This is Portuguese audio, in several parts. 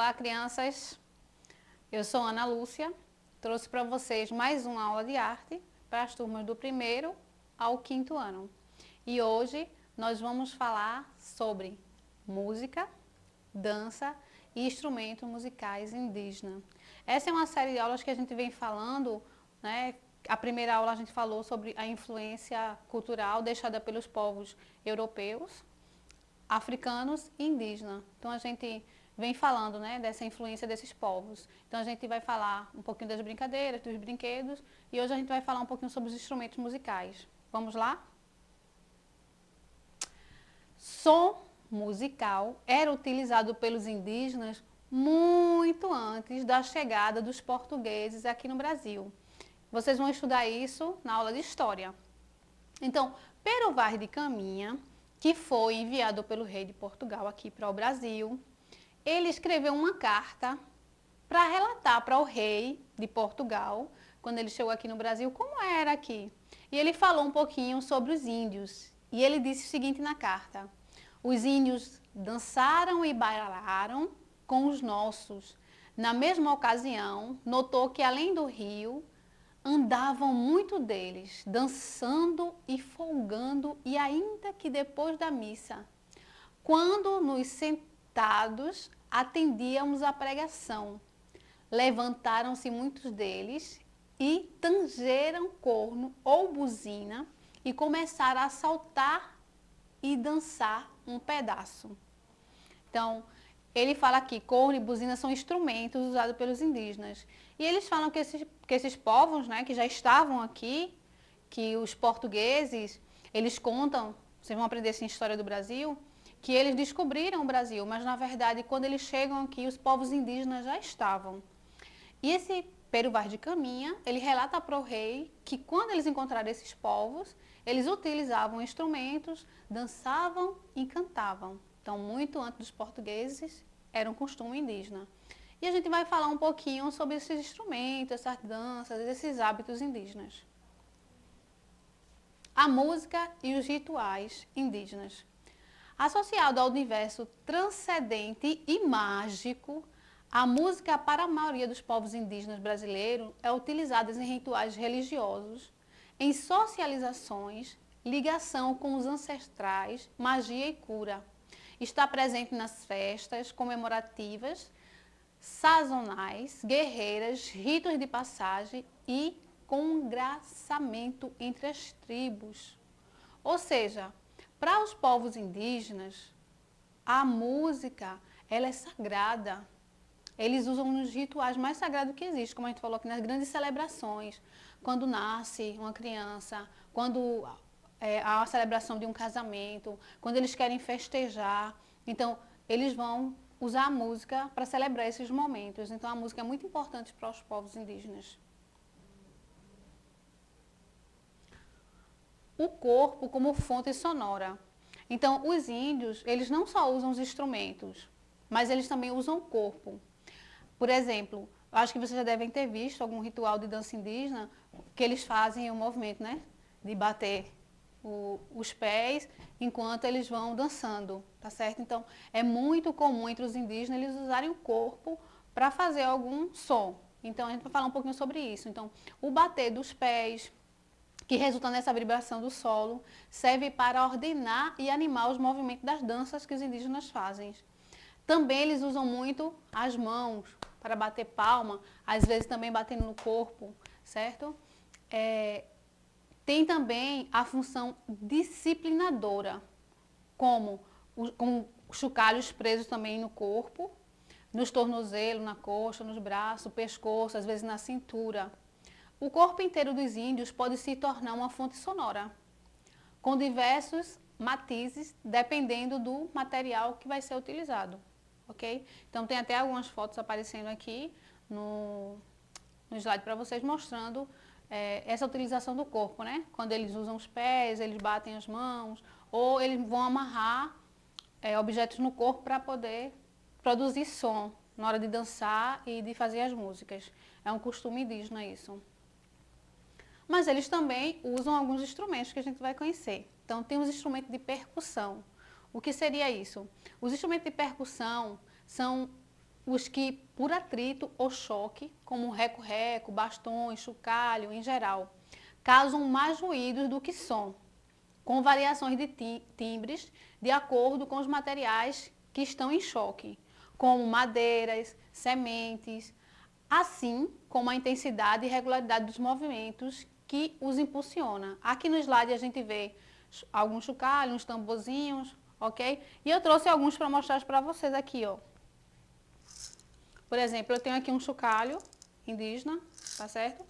Olá, crianças! Eu sou Ana Lúcia, trouxe para vocês mais uma aula de arte para as turmas do 1º ao 5º ano. E hoje nós vamos falar sobre música, dança e instrumentos musicais indígenas. Essa é uma série de aulas que a gente vem falando, né? A primeira aula a gente falou sobre a influência cultural deixada pelos povos europeus, africanos e indígenas. Então a gente vem falando, né, dessa influência desses povos. Então a gente vai falar um pouquinho das brincadeiras, dos brinquedos, e hoje a gente vai falar um pouquinho sobre os instrumentos musicais. Vamos lá? Som musical era utilizado pelos indígenas muito antes da chegada dos portugueses aqui no Brasil. Vocês vão estudar isso na aula de História. Então, Pero Vaz de Caminha, que foi enviado pelo rei de Portugal aqui para o Brasil, ele escreveu uma carta para relatar para o rei de Portugal, quando ele chegou aqui no Brasil, como era aqui. E ele falou um pouquinho sobre os índios. E ele disse o seguinte na carta: os índios dançaram e bailaram com os nossos. Na mesma ocasião, notou que além do rio, andavam muito deles, dançando e folgando, e ainda que depois da missa, quando nos sentados atendíamos à pregação, levantaram-se muitos deles e tangeram corno ou buzina e começaram a saltar e dançar um pedaço. Então, ele fala aqui, corno e buzina são instrumentos usados pelos indígenas. E eles falam que esses povos, né, que já estavam aqui, que os portugueses, eles contam, vocês vão aprender isso em História do Brasil, que eles descobriram o Brasil, mas na verdade, quando eles chegam aqui, os povos indígenas já estavam. E esse Pero Vaz de Caminha, ele relata para o rei que quando eles encontraram esses povos, eles utilizavam instrumentos, dançavam e cantavam. Então, muito antes dos portugueses, era um costume indígena. E a gente vai falar um pouquinho sobre esses instrumentos, essas danças, esses hábitos indígenas. A música e os rituais indígenas. Associado ao universo transcendente e mágico, a música para a maioria dos povos indígenas brasileiros é utilizada em rituais religiosos, em socializações, ligação com os ancestrais, magia e cura. Está presente nas festas comemorativas, sazonais, guerreiras, ritos de passagem e congraçamento entre as tribos. Ou seja, para os povos indígenas, a música ela é sagrada. Eles usam nos rituais mais sagrados que existem, como a gente falou aqui, nas grandes celebrações. Quando nasce uma criança, quando há a celebração de um casamento, quando eles querem festejar. Então, eles vão usar a música para celebrar esses momentos. Então, a música é muito importante para os povos indígenas. O corpo como fonte sonora. Então, os índios, eles não só usam os instrumentos, mas eles também usam o corpo. Por exemplo, acho que vocês já devem ter visto algum ritual de dança indígena que eles fazem o movimento, né? De bater os pés enquanto eles vão dançando, tá certo? Então, é muito comum entre os indígenas eles usarem o corpo para fazer algum som. Então, a gente vai falar um pouquinho sobre isso. Então, o bater dos pés, que resulta nessa vibração do solo, serve para ordenar e animar os movimentos das danças que os indígenas fazem. Também eles usam muito as mãos para bater palma, às vezes também batendo no corpo, certo? Tem também a função disciplinadora, com chocalhos presos também no corpo, nos tornozelos, na coxa, nos braços, pescoço, às vezes na cintura. O corpo inteiro dos índios pode se tornar uma fonte sonora, com diversos matizes, dependendo do material que vai ser utilizado, ok? Então, tem até algumas fotos aparecendo aqui no slide para vocês, mostrando essa utilização do corpo, né? Quando eles usam os pés, eles batem as mãos, ou eles vão amarrar objetos no corpo para poder produzir som na hora de dançar e de fazer as músicas. É um costume indígena isso. Mas eles também usam alguns instrumentos que a gente vai conhecer. Então, tem os instrumentos de percussão. O que seria isso? Os instrumentos de percussão são os que, por atrito ou choque, como reco-reco, bastões, chocalho, em geral, causam mais ruídos do que som, com variações de timbres de acordo com os materiais que estão em choque, como madeiras, sementes, assim como a intensidade e regularidade dos movimentos que os impulsiona. Aqui no slide a gente vê alguns chocalhos, uns tamborzinhos, ok? E eu trouxe alguns para mostrar para vocês aqui, ó. Por exemplo, eu tenho aqui um chocalho indígena, tá certo?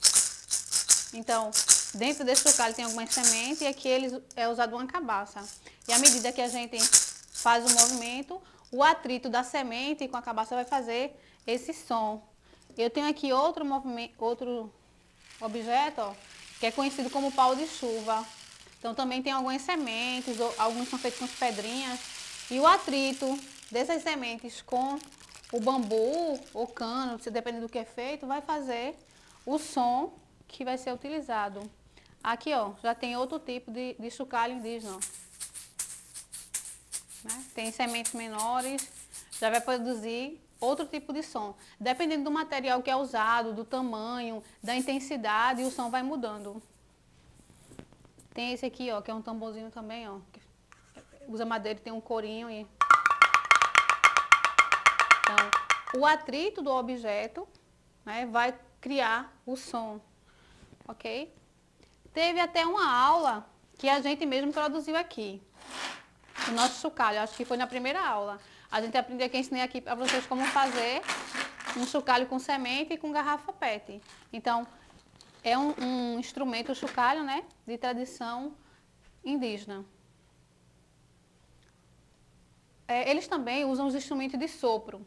Então, dentro desse chocalho tem algumas sementes e aqui é usado uma cabaça. E à medida que a gente faz o movimento, o atrito da semente com a cabaça vai fazer esse som. Eu tenho aqui outro objeto, ó, que é conhecido como pau de chuva. Então também tem algumas sementes, alguns são feitos com pedrinhas. E o atrito dessas sementes com o bambu ou cano, dependendo do que é feito, vai fazer o som que vai ser utilizado. Aqui, ó, já tem outro tipo de chocalho indígena. Né? Tem sementes menores, já vai produzir outro tipo de som. Dependendo do material que é usado, do tamanho, da intensidade, o som vai mudando. Tem esse aqui, ó, que é um tamborzinho também, ó. Usa madeira e tem um corinho. Então, o atrito do objeto, né, vai criar o som, ok? Teve até uma aula que a gente mesmo produziu aqui. O nosso chocalho, acho que foi na primeira aula. A gente aprendeu aqui, ensinei aqui para vocês como fazer um chocalho com semente e com garrafa PET. Então, é um instrumento, o chocalho, né, de tradição indígena. Eles também usam os instrumentos de sopro,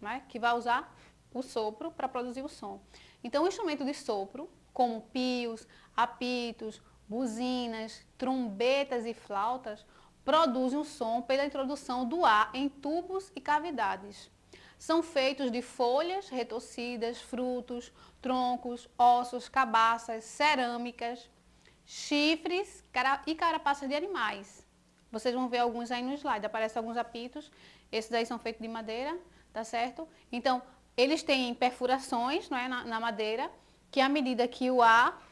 né, que vai usar o sopro para produzir o som. Então, o instrumento de sopro, como pios, apitos, buzinas, trombetas e flautas, produzem um som pela introdução do ar em tubos e cavidades. São feitos de folhas retorcidas, frutos, troncos, ossos, cabaças, cerâmicas, chifres e carapaças de animais. Vocês vão ver alguns aí no slide, aparecem alguns apitos, esses aí são feitos de madeira, tá certo? Então, eles têm perfurações, não é, na madeira, que à medida que o ar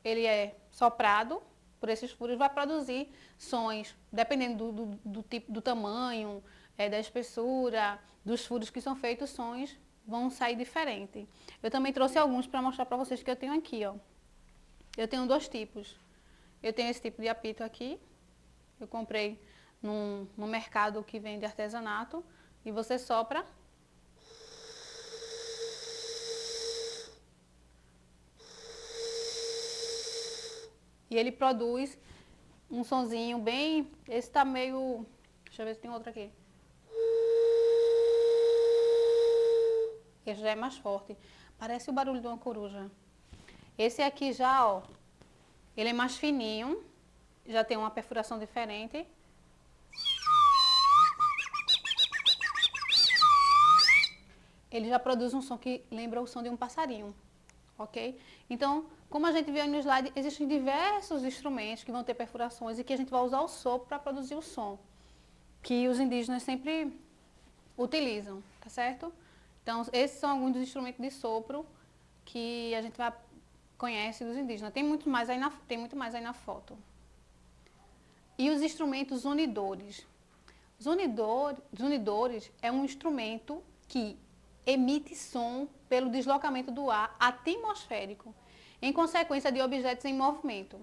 ele é soprado por esses furos, vai produzir sons, dependendo do tipo, do tamanho, da espessura, dos furos que são feitos, sons vão sair diferentes. Eu também trouxe alguns para mostrar para vocês que eu tenho aqui, ó. Eu tenho dois tipos. Eu tenho esse tipo de apito aqui, eu comprei no mercado que vende artesanato, e você sopra. E ele produz um sonzinho bem... Esse tá meio... Deixa eu ver se tem outro aqui. Esse já é mais forte. Parece o barulho de uma coruja. Esse aqui já, ó, ele é mais fininho. Já tem uma perfuração diferente. Ele já produz um som que lembra o som de um passarinho. Ok? Então, como a gente viu aí no slide, existem diversos instrumentos que vão ter perfurações e que a gente vai usar o sopro para produzir o som, que os indígenas sempre utilizam, tá certo? Então, esses são alguns dos instrumentos de sopro que a gente conhece dos indígenas. Tem muito mais aí na foto. E os instrumentos unidores. Os unidores é um instrumento que emite som pelo deslocamento do ar atmosférico, em consequência de objetos em movimento.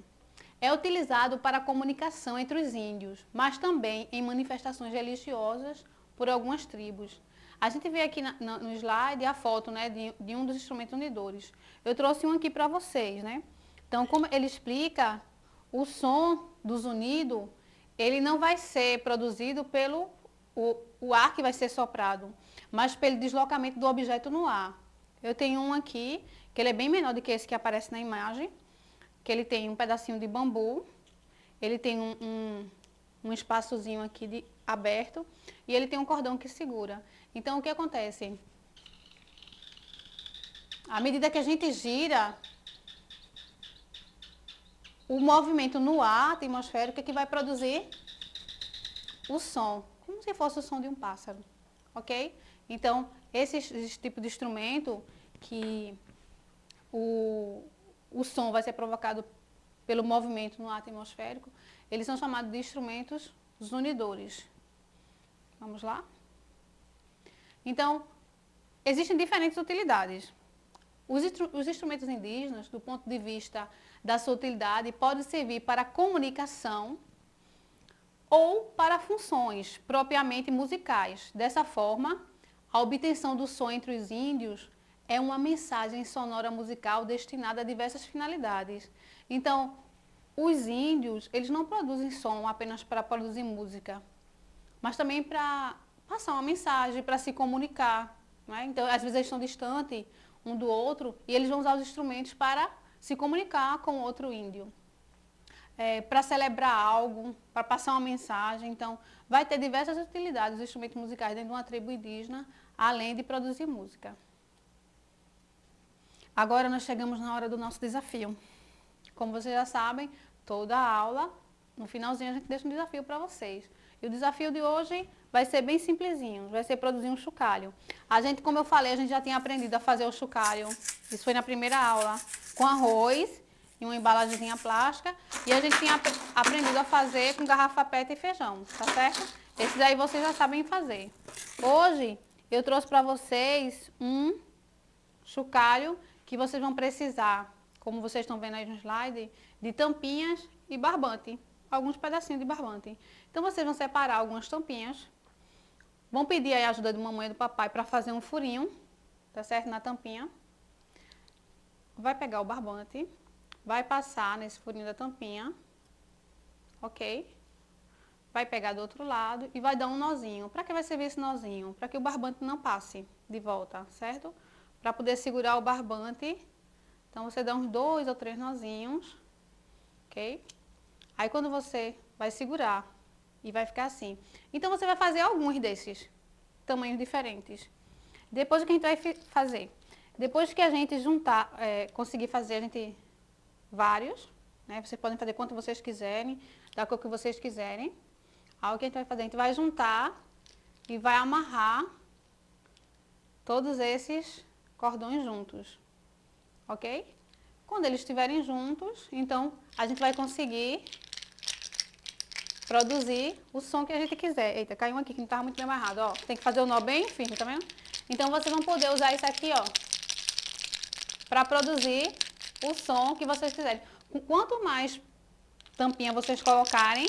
É utilizado para a comunicação entre os índios, mas também em manifestações religiosas por algumas tribos. A gente vê aqui no slide a foto, né, de um dos instrumentos unidores. Eu trouxe um aqui para vocês, né? Então, como ele explica, o som dos unidos, ele não vai ser produzido pelo o ar que vai ser soprado, mas pelo deslocamento do objeto no ar. Eu tenho um aqui, que ele é bem menor do que esse que aparece na imagem, que ele tem um pedacinho de bambu, ele tem um espaçozinho aqui aberto e ele tem um cordão que segura. Então, o que acontece? À medida que a gente gira, o movimento no ar atmosférico é que vai produzir o som, como se fosse o som de um pássaro, ok? Então, esse tipo de instrumento que o som vai ser provocado pelo movimento no ar atmosférico, eles são chamados de instrumentos zunidores. Vamos lá? Então, existem diferentes utilidades. Os instrumentos indígenas, do ponto de vista da sua utilidade, podem servir para comunicação ou para funções propriamente musicais. Dessa forma, a obtenção do som entre os índios é uma mensagem sonora musical destinada a diversas finalidades. Então, os índios, eles não produzem som apenas para produzir música, mas também para passar uma mensagem, para se comunicar. Não é? Então, às vezes eles estão distantes um do outro e eles vão usar os instrumentos para se comunicar com outro índio. Para celebrar algo, para passar uma mensagem. Então, vai ter diversas utilidades os instrumentos musicais dentro de uma tribo indígena, além de produzir música. Agora nós chegamos na hora do nosso desafio. Como vocês já sabem, toda aula, no finalzinho a gente deixa um desafio para vocês. E o desafio de hoje vai ser bem simplesinho, vai ser produzir um chocalho. A gente, como eu falei, a gente já tinha aprendido a fazer o chocalho, isso foi na primeira aula, com arroz em uma embalagemzinha plástica, e a gente tinha aprendido a fazer com garrafa PET e feijão, tá certo? Esses aí vocês já sabem fazer. Hoje eu trouxe para vocês um chocalho que vocês vão precisar, como vocês estão vendo aí no slide, de tampinhas e barbante, alguns pedacinhos de barbante. Então vocês vão separar algumas tampinhas, vão pedir aí a ajuda de mamãe e do papai para fazer um furinho, tá certo? Na tampinha. Vai pegar o barbante, vai passar nesse furinho da tampinha, ok? Vai pegar do outro lado e vai dar um nozinho. Para que vai servir esse nozinho? Para que o barbante não passe de volta, certo? Para poder segurar o barbante, então você dá uns 2 ou 3 nozinhos, ok? Aí quando você vai segurar e vai ficar assim. Então você vai fazer alguns desses tamanhos diferentes. Depois o que a gente vai fazer? Depois que a gente juntar, conseguir fazer vários, né? Vocês podem fazer quanto vocês quiserem, da cor que vocês quiserem. Aí o que a gente vai fazer? A gente vai juntar e vai amarrar todos esses cordões juntos, ok? Quando eles estiverem juntos, então a gente vai conseguir produzir o som que a gente quiser. Eita, caiu um aqui que não estava muito bem amarrado, ó. Tem que fazer o nó bem firme, tá vendo? Então vocês vão poder usar isso aqui, ó, para produzir o som que vocês quiserem. Quanto mais tampinha vocês colocarem,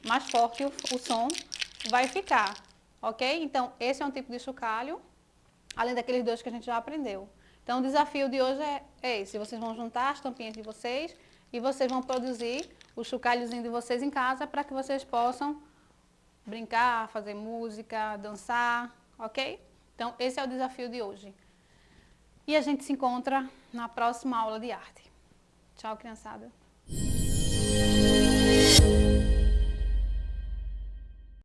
mais forte o som vai ficar, ok? Então esse é um tipo de chocalho, além daqueles dois que a gente já aprendeu. Então o desafio de hoje é esse, vocês vão juntar as tampinhas de vocês e vocês vão produzir o chocalhozinho de vocês em casa para que vocês possam brincar, fazer música, dançar, ok? Então esse é o desafio de hoje. E a gente se encontra na próxima aula de arte. Tchau, criançada.